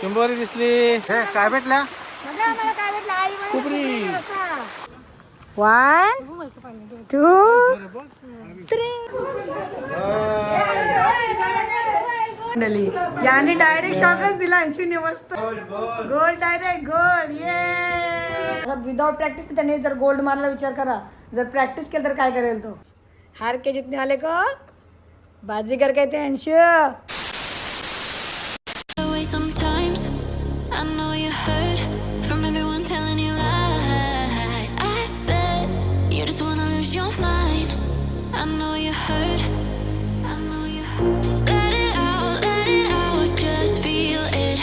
चिंबोरी दिसली. हे काय भेटल्या? कुबरी. 1 2 3 याने डायरेक्ट शॉकच दिला. अंशूने मस्त गोल्ड, डायरेक्ट गोल्ड. ये विदाउट प्रॅक्टिस त्याने जर गोल्ड मारला विचार करा, जर प्रॅक्टिस केलं तर काय करेल तो. हार के जितने वाले को बाजीगर कहते हैं Anshu. Sometimes I know you heard from everyone telling you lies. I bet you just wanna lose your mind. I know you heard. I know you heard. Let it out, just feel it.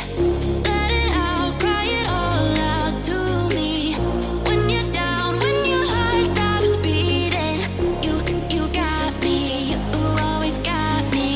Let it out, cry it all out to me. When you're down, when your heart stops beating, you got me. You always got me.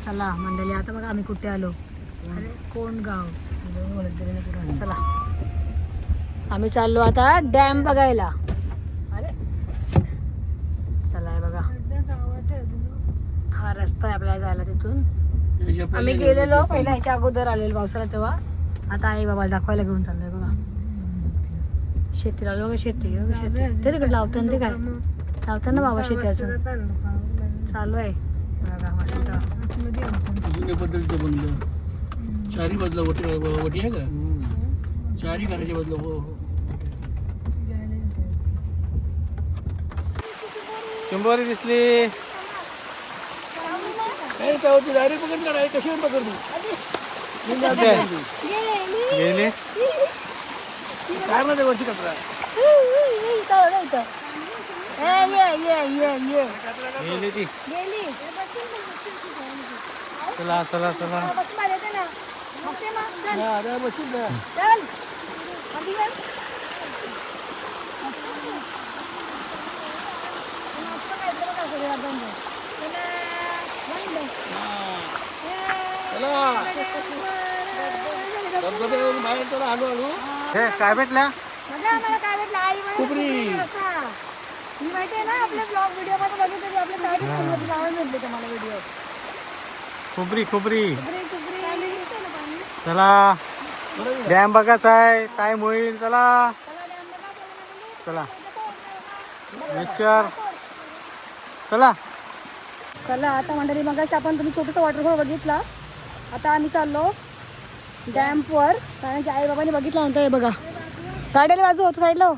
चला मंडळी, आता बघा आम्ही कुठे आलो. अरे कोण गाव. चला आम्ही चाललो आता डॅम बघायला. अरे चला हे बघा, हा रस्ता आहे आपल्याला जायला तिथून. आम्ही गेलेलो पहिला ह्याच्या अगोदर आलेलो पावसाला तेव्हा. आता आई बाबा दाखवायला घेऊन चाललोय बघा. शेतीला आलो बघा. शेती ते तिकडे लावताना ते काय लावताना बाबा शेती अजून चालू आहे बघा. मस्त जुन्या पद्धतीचं बनलं. चारी बाजूला वटी आहे का? चारी घराच्या बाजूला चिंबोरी दिसली. डायरेक्ट पकडणार आहे. कशी पकडली गेली काय म्हणते वरची कचरा गेली ती. चला चला चला. बाहेर चला हळूहळू. हे काय भेटल्या? कुबरी. मी माहिती आहे ना, आपल्या ब्लॉग व्हिडिओ मध्ये बघितलं आपल्या साईड भेटले तुम्हाला व्हिडिओ. कुबरी कुबरी. चला डॅम बघायचा आहे. टाइम होईल. चला चला नेचर. चला चला आता मंडळी, मगाशी आपण तुम्ही छोटंसं वॉटरफॉल बघितला. आता आम्ही चाललो डॅम्पवर, कारण की आई बाबांनी बघितलं नव्हतं. हे बघा गाड्याला बाजू होतो साईडला.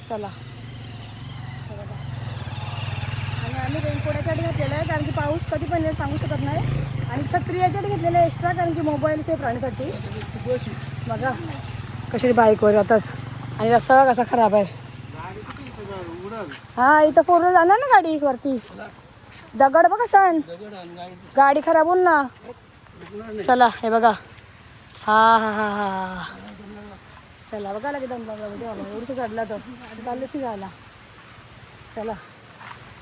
चला आणि आम्ही रेनकोट याच्यासाठी घेतलेलं आहे, कारण की पाऊस कधी पण सांगू शकत नाही. आणि छत्री याच्यासाठी घेतलेलं आहे एक्स्ट्रा, कारण की मोबाईल सेफ राहण्यासाठी. बघा कशी बाईकवर जातात. आणि रस्ता कसा खराब आहे. हा इथं 4 व्हीलर जाणार ना गाडी वरती. दगड बघा सण, गाडी खराब होईल ना. चला हे बघा. हा हा हा हा चला बघा लागेल एवढं चढला तर चाललं की जायला. चला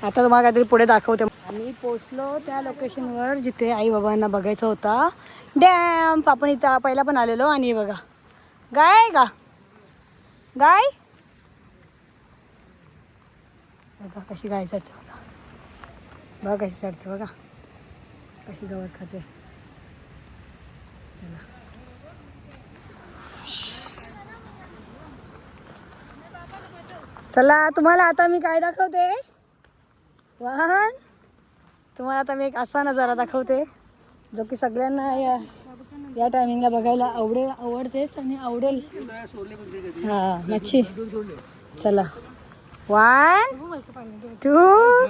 आता तुम्हाला काहीतरी पुढे दाखवते. आम्ही पोचलो त्या लोकेशनवर जिथे आई बाबांना बघायचा होता डॅम. आपण इथं पहिला पण आलेलो. आणि बघा गाय का गाय बघा कशी गाय चढते. बघा बघा कशी चढते. बघा कशी गवत खाते. चला चला तुम्हाला आता मी काय दाखवते. वाहन तुम्हाला आता मी एक असा नजारा दाखवते जो की सगळ्यांना या टायमिंगला बघायला आवडतेच आणि आवडेल. हा मच्छी. चला 1 2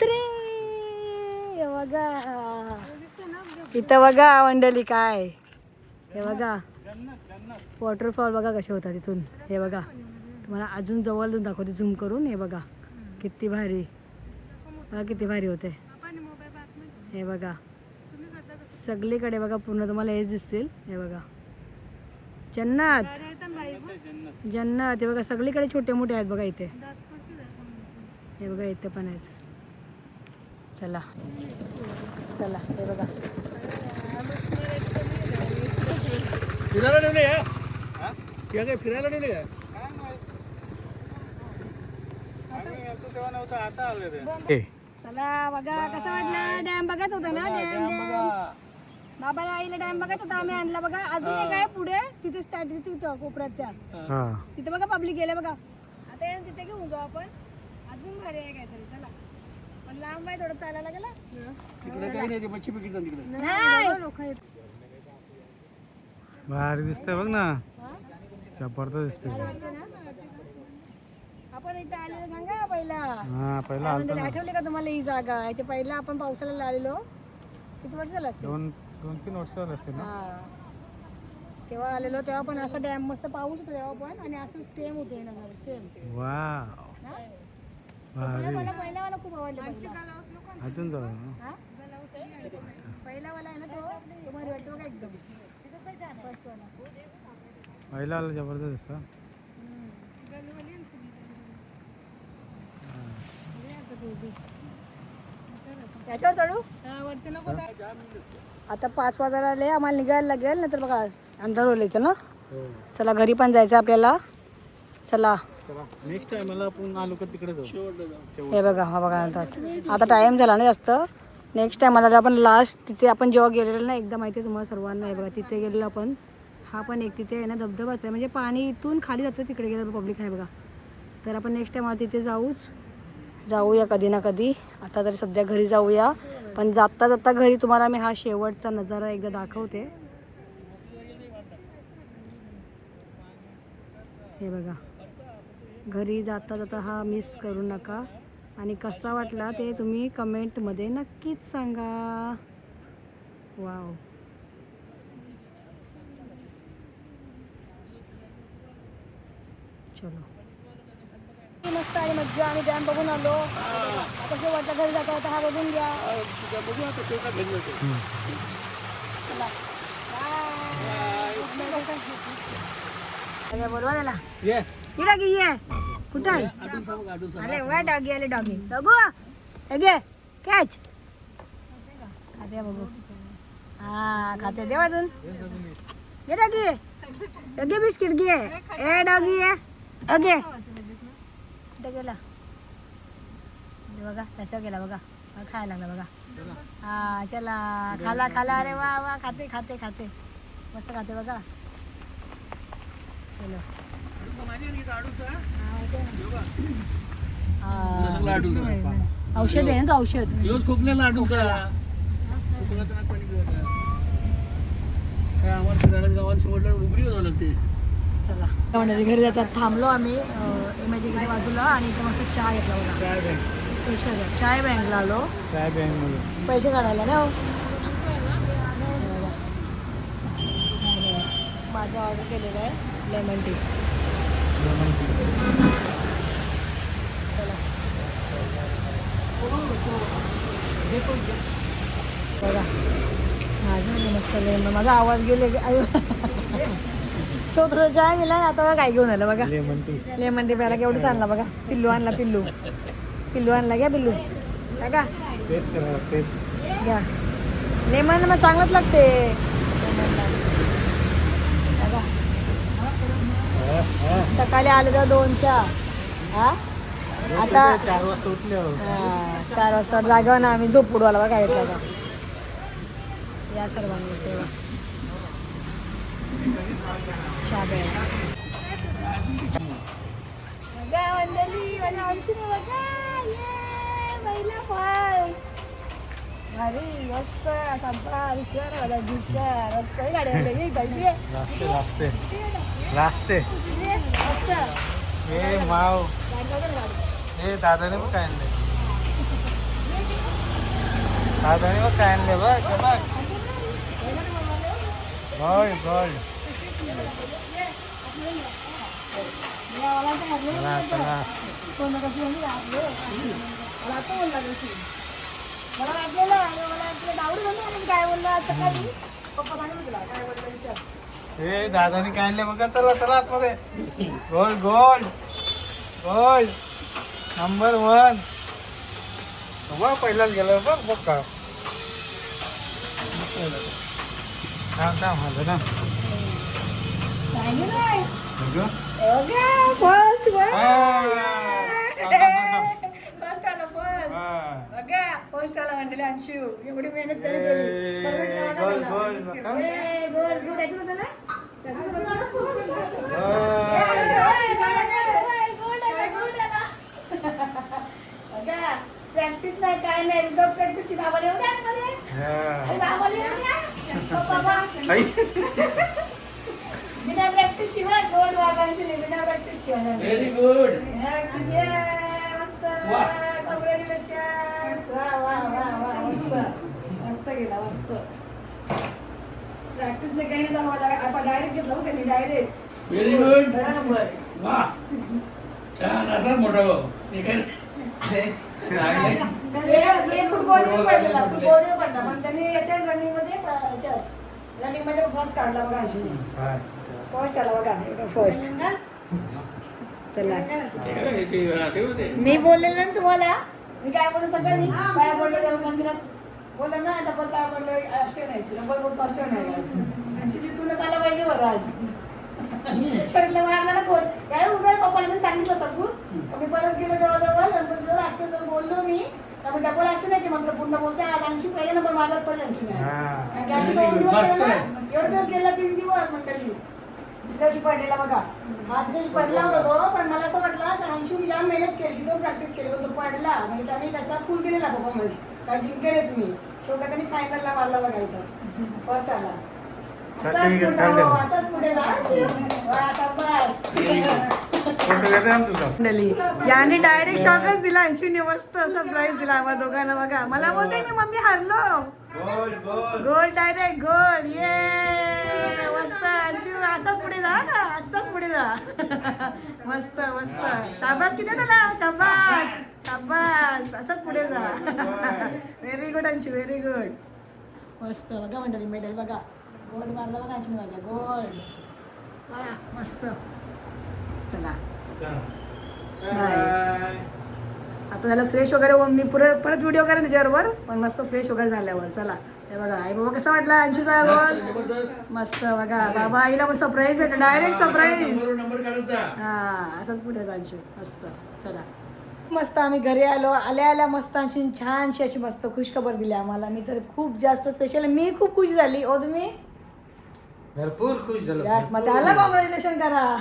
3 बघा इथं बघा मंडळी काय. हे बघा वॉटरफॉल बघा कसे होतात इथून. हे बघा तुम्हाला अजून जवळून दाखवते झूम करून. हे बघा किती भारी. बघा किती भारी होते. हे बघा सगळीकडे बघा पूर्ण तुम्हाला हेच दिसतील. हे बघा जन्नत जन्नत, हे बघा सगळीकडे छोटे मोठे आहेत बघा इथे. हे बघा इथे पण आहेत. चला चला हे बघा फिरायला ठेवले या काय फिरायला ठेवले का? चला बघा कसा वाटला डॅम. बघाच होता ना डॅम. बाबाला आईला डॅम बघायच होता, आम्ही आणला बघा. अजून एक आहे पुढे तिथे स्टार्ट तिथं कोपऱ्यात त्या तिथे बघा पब्लिक गेले बघा. आता येऊन तिथे घेऊन जाऊ आपण. अजून भारी आहे काहीतरी. चला पण लांब आहे थोडं चालायला गेला. तिकडे काही नाही, ते मच्छी पिकीत तिकडे नाही भारी दिसतंय बघ ना, जबरदस्त दिसतंय. आपण इथे आलेलो सांगा पहिला. हा पहिला आलतो ना, आठवले का तुम्हाला ही जागा? याच्या पहिला आपण पावसाला आलेलो. किती वर्ष झालं असतील? 2-3 वर्ष झाले असतील ना. हा तेव्हा आलेलो तेव्हा पण असं डॅम मस्त पाऊस होता तेव्हा पण, आणि असं सेम होते नजारा सेम. वाव भारी. मला पहिला खूप आवडलं. अजून जाऊ. पहिला वाला आहे ना तो भारी वाटतो का एकदम. फर्स्ट वाला पहिला आला जबरदस्त दिसतं. याच्यावर चढू आता. 5 वाजायला आले, आम्हाला निघायला लागेल नंतर बघा अंधार होईल इथं ना. चला घरी पण जायचं आपल्याला. चला नेक्स्ट टाइमला आपण आलो का तिकडे जाऊ. हे बघा हा बघा म्हणतात. आता टाइम झाला ना जास्त. नेक्स्ट टाइम आता आपण लास्ट तिथे आपण जेव्हा गेलेलो ना एकदा माहिती आहे तुम्हाला सर्वांना. हे बघा तिथे गेलेलो आपण. हा पण एक तिथे आहे ना धबधबाच आहे, म्हणजे पाणी इथून खाली जातं तिकडे गेलं पब्लिक आहे बघा. तर आपण नेक्स्ट टाइम तिथे जाऊया कधी ना कधी. आता तरी सध्या घरी जाऊया, पण जाता जाता घरी तुम्हाला मी हा शेवटचा नजारा एकदा दाखवते. हे बघा घरी जाता जाता हा मिस करू नका. आणि कसा वाटला ते तुम्ही कमेंटमध्ये नक्कीच सांगा. वाव चलो मस्त आहे मज्जा. आम्ही डॅम बघून आलो. कसे वाटलं घरी जाता होता हा बघून घ्या. बघू आता शेवटा घरी जातो. चला बोलवा त्याला ये डॉगी ये. कुठं आहे? आले वा डॉगी आले. डॉगी बघू घे कॅच खाते बघू. हा खाते दे वाजून. घे डॉगी डॉगी बिस्किट घे. ए डॉगी ये ओके कुठे गेला बघा. त्याच्यावर गेला बघा. खायला लागला बघा. हा चला खाला खाला. अरे वा वा खाते खाते खाते मस्त खाते बघा. चलो औषध आहे ना तो. औषध खोकल्याला आडूचा आम्हाला फिरायला गावात सोडलं उघडी होऊ लागते. चला म्हणजे घरी जातात. थांबलो आम्ही इमॅजिनच्या बाजूला आणि इथे मस्त चहा घेतला बघा. स्पेशल चाय बँकला आलो. काय बँक पैसे काढायला ना. माझं ऑर्डर केलेलं आहे लेमन टी. बघा माझं मस्त लेमन. माझा आवाज गेले सो थोडं चाय मिळाला. आता बघा काय घेऊन आलं बघा. Lemon tea. लेमन टी प्यायला केवढंच आणला बघा. पिल्लू आणला. पिल्लू आणला. घ्या पिल्लू का टेस्ट करा टेस्ट. घ्या लेमन मग चांगलंच लागते. बघा सकाळी आले तर 2च्या. हा आता 4 वाजता उठले. 4 वाजता जागा ना आम्ही झोप उडवायला बघा काय घेतला का. या सर्वांनी तेव्हा चहा प्यायला बघा. वंदली मला आमची बघा. ये महिला पण भारी मस्त संपा विचार मला दिसला रस्ता गाड्या रास्ते रास्ते मस्त. हे माव हे दादाने बघ काय आणले. दादाने बघ काय आणले बघ बघ. Gold gold. चला चला. मला वाटलेलं दावडी म्हणून काय बोलला सकाळी पप्पा सांगितलं तुला काय बोललं विचार. हे दादानी काय आणले बघा. चला चला आतमध्ये. Gold gold gold number 1. बघ पहिलाच गेलं बघ बघ का. थांब थांब माझं ना. नाही नाही बघ. फर्स्ट हा. फर्स्ट आला म्हणले अंशू एवढी मेहनत ए, गोल, गोल, बघा. प्रॅक्टिस नाही काय नाही विदाउट प्रॅक्टिसची बाबाला येऊ द्या आतमध्ये. हा. बाबाला येऊ द्या बाबा आई. बिना प्रॅक्टिस शिवाय गोल्ड वागायची नाही बिना प्रॅक्टिस शिवाय व्हेरी गुड. मस्त कॉंग्रॅच्युलेशन वा वा वा वा मस्त मस्त गेला मस्त प्रॅक्टिस नाही काही नाही दाखवायला आपण डायरेक्ट घेतलं हो त्यांनी डायरेक्ट व्हेरी गुड. बरोबर वा छान असा मोठा भाऊ. हे काय फुटबॉल पडलेला पण त्यांनी याच्या रनिंग मध्ये फर्स्ट काढला बघा फर्स्ट आला बघा फर्स्ट चला मी बोललेलं ना तुम्हाला मी काय बोलू सकाळी काय बोलले तेव्हा मंदिरात बोललं ना डबल काय बोललं अष्टे नाही डबल बोलतो अष्टे नाही आज जिथूनच आलं पाहिजे बरं आज छटलं मारलं ना कोण काय उद्या पप्पाला मी सांगितलं सबूत मी परत गेलो जवळ नंतर जर अष्टे जर बोललो मी तर डबल अष्टे नाही मात्र पूर्ण बोलते आज अंशी पहिले नंबर मारलाच पाहिजे अंशी नाही त्यांचे 2 दिवस गेले ना एवढे दिवस गेला 3 दिवस मंडळी दुसऱ्या दिवशी पडलेला बघा हा दिवशी पडला होता तो पण मला असं वाटलं तर अंशूने जाम मेहनत केली तो प्रॅक्टिस केली पण तो पडला म्हणजे त्याने त्याचा फुल दिलेला परफॉर्मन्स तर जिंकेलच मी शेवटी त्यांनी फायनलला मारला बघा इथं फर्स्ट आला असाच पुढे याने डायरेक्ट शॉकच दिला अंशूने मस्त सरप्राईज दिला आम्हा दोघांना बघा मला बोलते मी मम्मी हारलो गोल डायरेक्ट गोल ये मस्त अंशू असाच पुढे जा ना असाच पुढे जा मस्त मस्त शाबास किती झाला शाबास शाबास असाच पुढे जा very good Anshu very good मस्त बघा मंडळी मेडल बघा गोल्ड मारला बघा अंशू माझ्या गोल्ड मस्त चला आता त्याला फ्रेश वगैरे होऊन मी परत व्हिडिओ करेन त्याच्याबरोबर पण मस्त फ्रेश वगैरे झाल्यावर चला हे बघा आई बाबा कसा वाटला अंशूचा गोल मस्त बघा बाबा आईला पण सरप्राईज भेटलं डायरेक्ट सरप्राईज हा असंच पुढे अंशू मस्त चला मस्त आम्ही घरी आलो आल्या मस्त अंशून छानशी अशी मस्त खुशखबर दिली आम्हाला मी तर खूप जास्त स्पेशल मी खूप खुश झाली ओ तुम्ही भरपूर खुश झालो. यस मग त्याला कॉंग्रॅच्युलेशन करा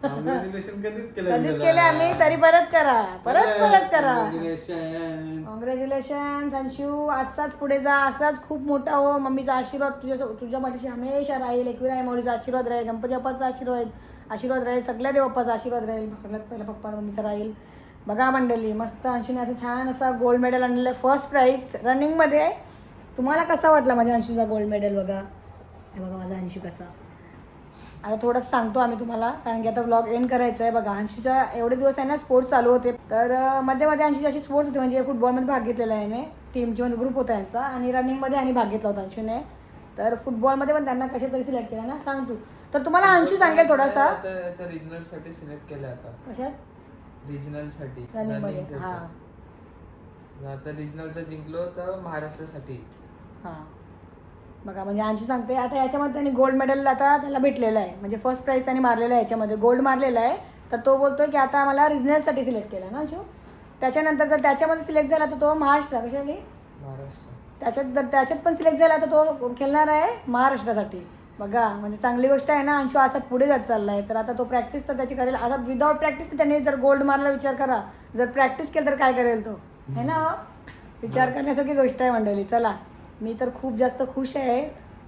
कॉंग्रॅच्युलेशन कधीच कधीच केले आम्ही तरी परत करा परत करा कॉंग्रॅच्युलेशन. कॉंग्रॅच्युलेशन अंशू असाच पुढे जा असाच खूप मोठा हो मम्मीचा आशीर्वाद तुझ्या पाठीशी हमेशा राहील एकविरा माऊलीचा आशीर्वाद राहील गणपती बाप्पाचा आशीर्वाद राहील सगळ्या देव बाप्पाचा आशीर्वाद राहील सगळ्यात पहिला पप्पा मम्मीचा राहील बघा मंडळी मस्त अंशूने असं छान असा गोल्ड मेडल आणलेलं फर्स्ट प्राईज रनिंगमध्ये तुम्हाला कसा वाटला माझ्या अंशूचा गोल्ड मेडल बघा हे बघा माझा अंशू कसा आता थोडंसं सांगतो आम्ही तुम्हाला कारण की आता व्लॉग एंड करायचं आहे बघा अंशूचा एवढे दिवस आहे ना स्पोर्ट्स चालू होते तर मध्ये अंशूची अशी स्पोर्ट्स होते म्हणजे फुटबॉलमध्ये भाग घेतलेला आहे याने टीमचे म्हणजे ग्रुप होता यांचा आणि रनिंगमध्ये आणि भाग घेतला होता अंशूने तर फुटबॉलमध्ये पण त्यांना कशा तरी सिलेक्ट केला ना सांग तू तर तुम्हाला अंशू सांगेल थोडासा रिजनल साठी सिलेक्ट केलं आता कशात रिजनल साठी रनिंगमध्ये हां आता रिजनलचा जिंकलो तर महाराष्ट्रासाठी हां बघा म्हणजे अंशू सांगते आता याच्यामध्ये त्यांनी गोल्ड मेडल आता त्याला भेटलेलं आहे म्हणजे फर्स्ट प्राईज त्यांनी मारलेला आहे याच्यामध्ये गोल्ड मारलेला आहे तर तो बोलतोय की आता मला रिजनलसाठी सिलेक्ट केला ना अंशू त्याच्यानंतर जर त्याच्यामध्ये सिलेक्ट झाला तर तो महाराष्ट्र कशासाठी महाराष्ट्र त्याच्यात पण सिलेक्ट झाला तर तो खेळणार आहे महाराष्ट्रासाठी बघा म्हणजे चांगली गोष्ट आहे ना अंशू असा पुढे जात चालला आहे तर आता तो प्रॅक्टिस तर त्याची करेल आता विदाऊट प्रॅक्टिस तर त्यांनी जर गोल्ड मारला विचार करा जर प्रॅक्टिस केलं तर काय करेल तो है ना विचार करण्यासारखी गोष्ट आहे मंडळी चला मी तर खूप जास्त खुश आहे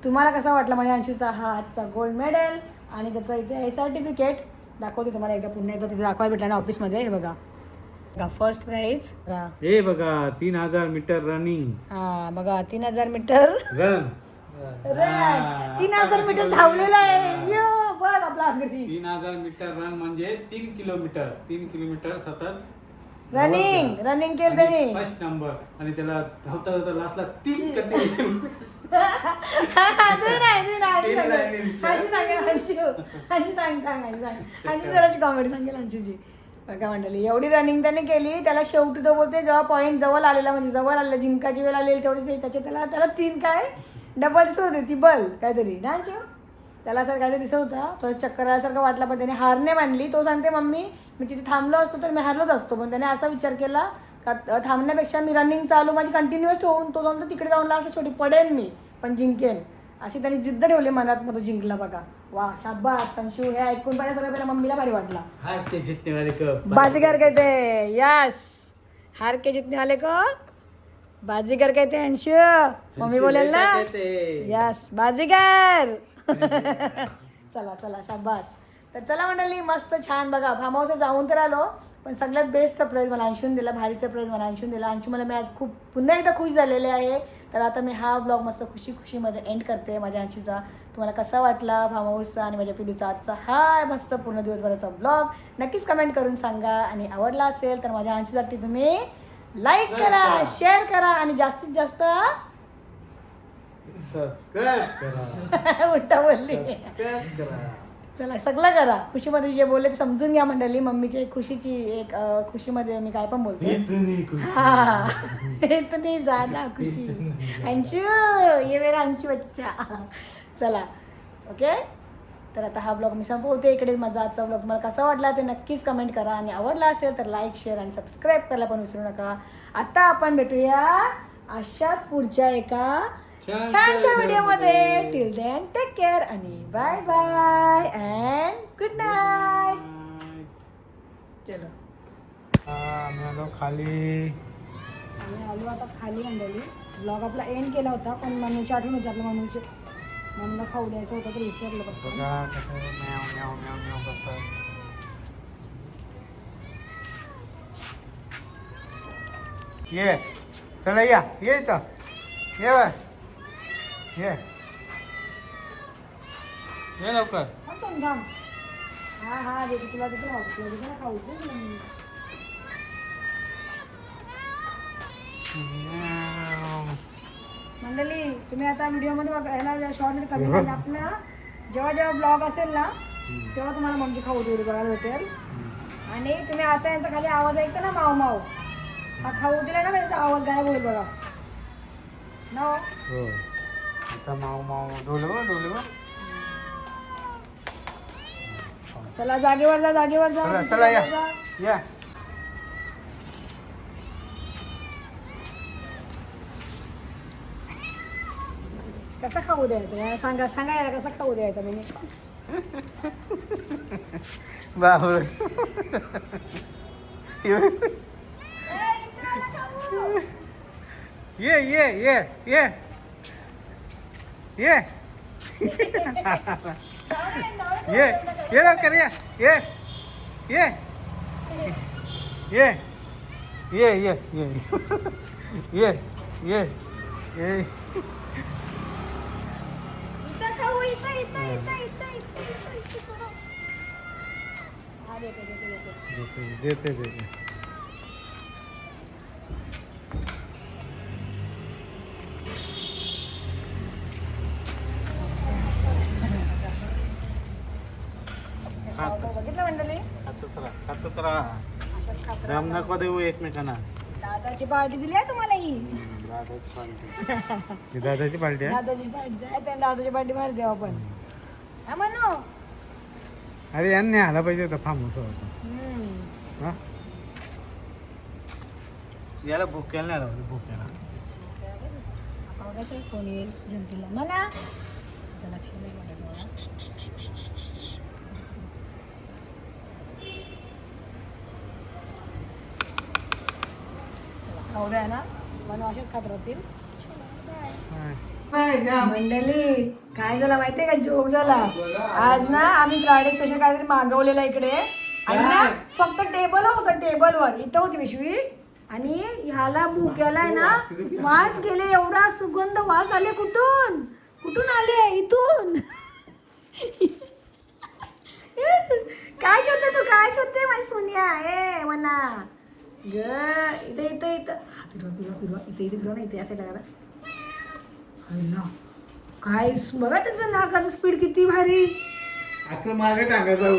तुम्हाला कसा वाटला माझ्या अंशूचा हा आजचा गोल्ड मेडल आणि त्याचं इथे आहे सर्टिफिकेट दाखवते तुम्हाला एकदा पुन्हा एकदा तिथे दाखवायला भेटला ना ऑफिसमध्ये हे बघा फर्स्ट प्राईज हे बघा 3000 मीटर रनिंग हा बघा 3000 मीटर रन 3000 मीटर धावलेला आहे बघ आपला घरी 3000 मीटर रन म्हणजे 3 किलोमीटर सतत रनिंग केलं त्याने. फर्स्ट नंबर आणि त्याला धावता धावता लास्टला 30 का 30 जराची कॉमेडी सांगेल अंशूची. बघा मंडळी एवढी रनिंग त्याने केली, त्याला शेवटी तो बोलते जेव्हा पॉईंट जवळ आलेला म्हणजे जवळ आलेला जिंकाची वेळ आलेली तेवढीच त्याच्या त्याला 3 काय डबल दिसत होते ती बल काहीतरी ना अंशू. त्याला असं काहीतरी दिसत होता, थोडं चक्कर आल्यासारखं वाटला, पण त्याने हार नाही मानली. तो सांगते मम्मी मी तिथे थांबलो असतो तर मी हारलोच असतो, पण त्याने असा विचार केला का थांबण्यापेक्षा मी रनिंग चालू माझी कंटिन्युअस ठेवून तो जाऊन तिकडे जाऊन असं छोटी पडेन मी पण जिंकेन अशी त्यांनी जिद्द ठेवली मनात. मग तो जिंकला बघा. वा शाबास संशू. हे ऐकून पाहिजे सगळं पहिला मम्मीला भारी वाटला. हार के जितने वाले को बाजीगर कहते हैं. यस हार के जितने वाले को बाजीगर कहते हैं अंशू. मम्मी बोलेल ना यस बाजीगर. चला चला शाबास. तर चला मंडळी मस्त छान बघा फार्म हाऊसला जाऊन तर आलो, पण सगळ्यात बेस्ट सरप्राईज मला अंशून दिला, भारी सरप्राईज मला अंशून दिला. अंशू मला मी आज खूप पुन्हा एकदा खुश झालेले आहे. तर आता मी हा ब्लॉग मस्त खुशीमध्ये एंड करते माझ्या अंशूचा. तुम्हाला कसा वाटला फार्म हाऊसचा आणि माझ्या पिलूचा आजचा हा मस्त पूर्ण दिवसभराचा ब्लॉग नक्कीच कमेंट करून सांगा. आणि आवडला असेल तर माझ्या अंशूसाठी तुम्ही लाईक करा, शेअर करा आणि जास्तीत जास्त सबस्क्राइब करा. उलटा बोलली. सबस्क्राइब करा. चला सगळं करा. खुशीमध्ये जे बोलले ते समजून घ्या मंडळी. मम्मीची खुशीची एक खुशीमध्ये मी काय पण बोलते. इतनी खुशी. हा इतनी ज्यादा खुशी. अंशू ये मेरा अंशू बच्चा. चला ओके. तर आता हा ब्लॉग मी संपवते इकडे. माझा आजचा ब्लॉग तुम्हाला कसा वाटला ते नक्कीच कमेंट करा आणि आवडला असेल तर लाईक शेअर आणि सबस्क्राईब करायला पण विसरू नका. आता आपण भेटूया अशाच पुढच्या एका छानशा व्हिडिओमध्ये. टिल देन टेक केअर आणि bye bye and good night. चलो आम्ही आलो खाली. आम्ही आलो आता खाली मंडळी. ब्लॉग आपला एंड केला होता पण मनूची आठवण होती आपल्या मनूला खाऊ द्यायचं होतं तर विसरलं फक्त. बघा कसं म्याव म्याव म्याव म्याव करतं. ये चला या ये इथं ये बा. ये लवकर. थांब. हा देते तुला तुला खाऊ दे. मंडळी तुम्ही आता व्हिडिओमध्ये बघायला शॉर्टमध्ये कमी म्हणजे आपला जेव्हा ब्लॉग असेल ना तेव्हा तुम्हाला मम्मी खाऊ दूर बघायला भेटेल. आणि तुम्ही आता यांचा खाली आवाज ऐकता ना माव माव हा खाऊ दिला ना त्यांचा आवाज गायब होईल बघा ना. हो आता माव माव डोले. चला जागेवर जा. चला या. कसा खाऊ द्यायचा सांगा याला कसा खाऊ द्यायचा मी. बापरे. ये लवकर ये. देते बघितलं मंडळी खातो तर दम नको देऊ एकमेकांना. दादाची पार्टी दिली आहे तुम्हाला ही. दादाची पार्टी आहे. दादाची पार्टी बाहेर देऊ आपण. हा म्हणू. अरे यांनी आला पाहिजे होता फार्म हाऊस होता. याला भुक्याला नाही आला भुक्याला. बघायचं कोण येईल जंतीला मला लक्ष नाही. खाऊ आहे ना म्हणून असेच खात राहतील. मंडळी काय झालं माहितीये का जोक झाला आज ना. आम्ही फ्रायडे स्पेशल काहीतरी मागवलेला इकडे आणि ना फक्त टेबलवर इथं होती पिशवी आणि ह्याला भुक्याला आहे ना वास गेले. एवढा सुगंध वास आले. कुठून आले इथून. काय शोधते तू काय शोधते माझी सोनिया. ए मना ग इथे इथे इथं हा, फिरवा फिरवा फिरवा इथे इथे फिरवा ना इथे असायला करा ना काय बघा त्याचं नाकाचं स्पीड किती भारी आता मागे टाकायचा